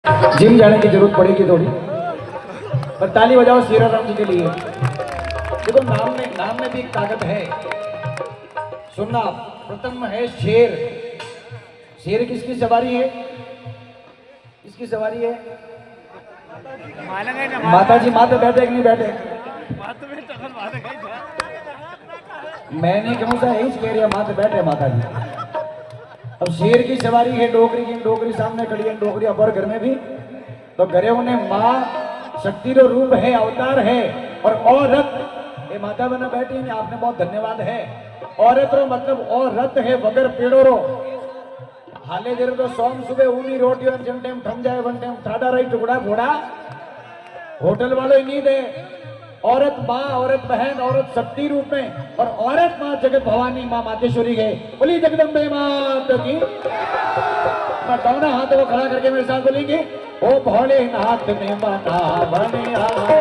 Gym जाने की जरूरत पड़ेगी थोड़ी, पर ताली बजाओ श्री राम जी के लिए। देखो नाम में भी एक ताकत है। सुनना, प्रथम है शेर। शेर किसकी सवारी है? किसकी सवारी है? माता जी माता बैठे कि नहीं बैठे? मैंने क्यों सा यही कह रहा, माता बैठे माता जी। अब शेर की सवारी है डोकरी की, डोकरी सामने खड़ी है, डोकरी अबर घर में भी तो घरे उन्हें माँ शक्ति रो रूप है, अवतार है। और औरत ये माता बना बैठी है, आपने बहुत धन्यवाद है। औरत रो मतलब औरत है वगर पेड़ो रो हाले देर तो सोम सुबह ऊनी रोटी और जन टाइम ठम जाए वन टाइम थाड़ा रही टुकड़ा घोड़ा होटल वालों ही नींद है। औरत माँ, औरत बहन, औरत शक्ति रूप में, और औरत माँ जगत भवानी माँ मातेश्वरी है। बोली जगदम्बे माता की। बताओ ना हाथों को खड़ा करके मेरे साथ बोलेंगे, ओ भोलेनाथ ने मना बने।